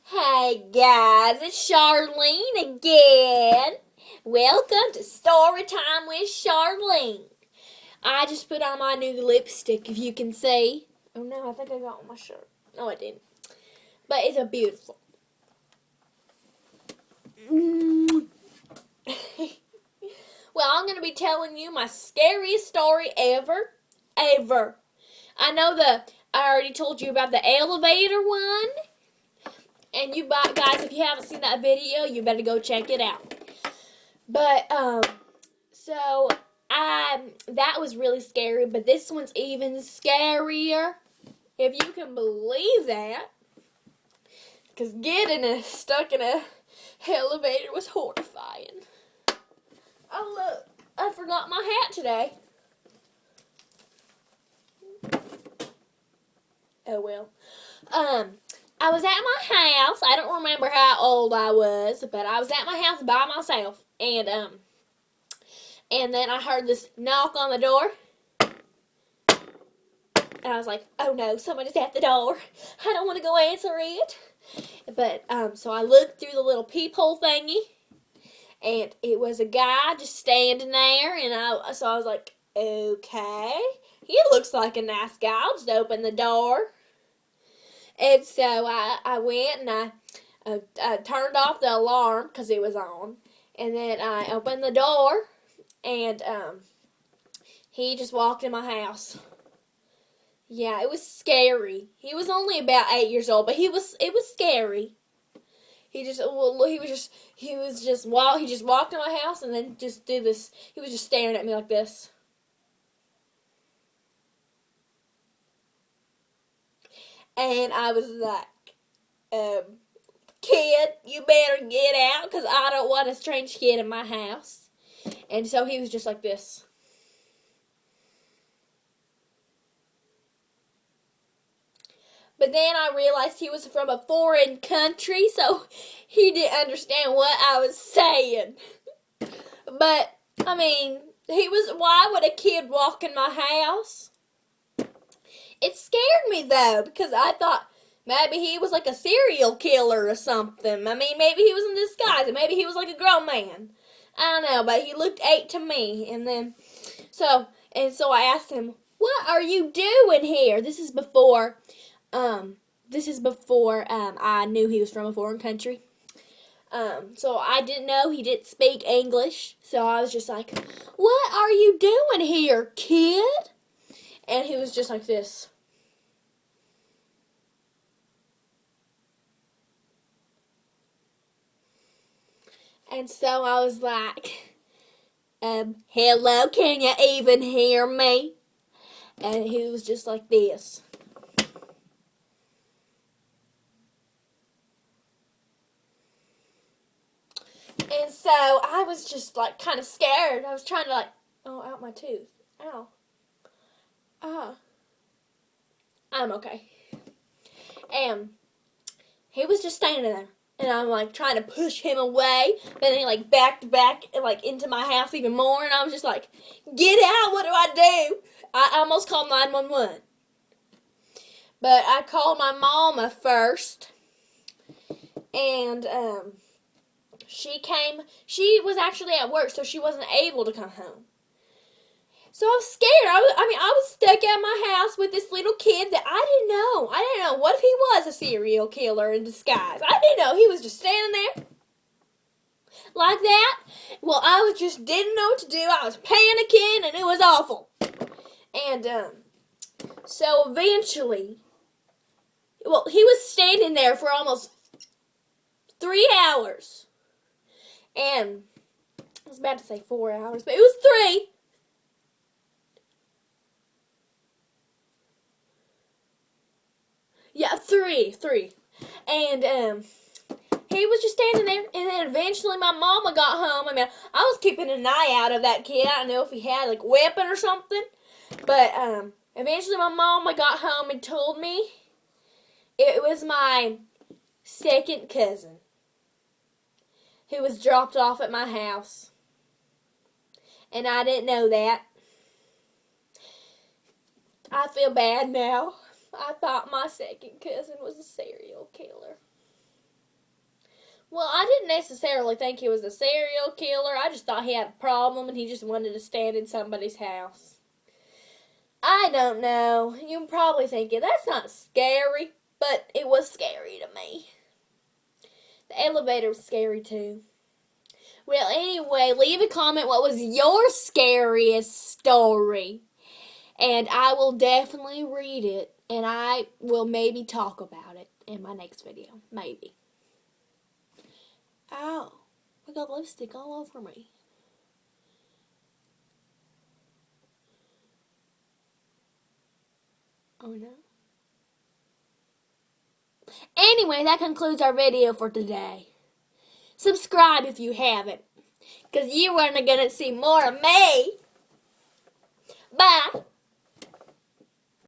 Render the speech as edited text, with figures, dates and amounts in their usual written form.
Hey guys, it's Sharleen again. Welcome to Storytime with Sharleen. I just put on my new lipstick, if you can see. Oh no, I think I got on my shirt. No, I didn't. But it's a beautiful. Well, I'm going to be telling you my scariest story ever. I know I already told you about the elevator one. And you guys, if you haven't seen that video, you better go check it out. But, so, that was really scary, but this one's even scarier, if you can believe that. Because getting stuck in a elevator was horrifying. Oh, look, I forgot my hat today. Oh, well. I was at my house. I don't remember how old I was, but I was at my house by myself. And then I heard this knock on the door. And I was like, oh no, somebody's at the door. I don't want to go answer it. But, so I looked through the little peephole thingy. And it was a guy just standing there. And so I was like, okay. He looks like a nice guy. I'll just open the door. And so I went and I turned off the alarm because it was on. And then I opened the door and he just walked in my house. Yeah, it was scary. He was only about 8 years old, but it was scary. He just walked in my house and then just did this. He was just staring at me like this. And I was like, kid, you better get out because I don't want a strange kid in my house. And so he was just like this. But then I realized he was from a foreign country, so he didn't understand what I was saying. But, I mean, why would a kid walk in my house? It scared me, though, because I thought maybe he was like a serial killer or something. I mean, maybe he was in disguise, and maybe he was like a grown man. I don't know, but he looked 8 to me. And so I asked him, what are you doing here? This is before I knew he was from a foreign country. So I didn't know he didn't speak English. So I was just like, what are you doing here, kid? And he was just like this. And so I was like, hello, can you even hear me? And he was just like this. And so I was just like kind of scared. I was trying to out my tooth. Ow. I'm okay. And he was just standing there. And I'm like trying to push him away. But then he like backed back into my house even more. And I was just like, get out, what do I do? I almost called 911. But I called my mama first. And she came. She was actually at work, so she wasn't able to come home. So I was scared. I was stuck at my house with this little kid that I didn't know. I didn't know. What if he was a serial killer in disguise? I didn't know. He was just standing there like that. Well, I just didn't know what to do. I was panicking, and it was awful. And so eventually, well, he was standing there for almost 3 hours. And I was about to say 4 hours, but it was 3. Yeah, 3. And he was just standing there, and then eventually my mama got home. I mean, I was keeping an eye out of that kid. I don't know if he had like a weapon or something. But eventually my mama got home and told me it was my second cousin who was dropped off at my house. And I didn't know that. I feel bad now. I thought my second cousin was a serial killer. didn't necessarily think he was a serial killer. I just thought he had a problem and he just wanted to stand in somebody's house. I don't know. You're probably thinking, that's not scary, but it was scary to me. The elevator was scary too. Well, anyway, leave a comment. What was your scariest story? And I will definitely read it. And I will maybe talk about it in my next video. Maybe. Ow. I got lipstick all over me. Oh no. Anyway, that concludes our video for today. Subscribe if you haven't, because you are going to see more of me. Bye.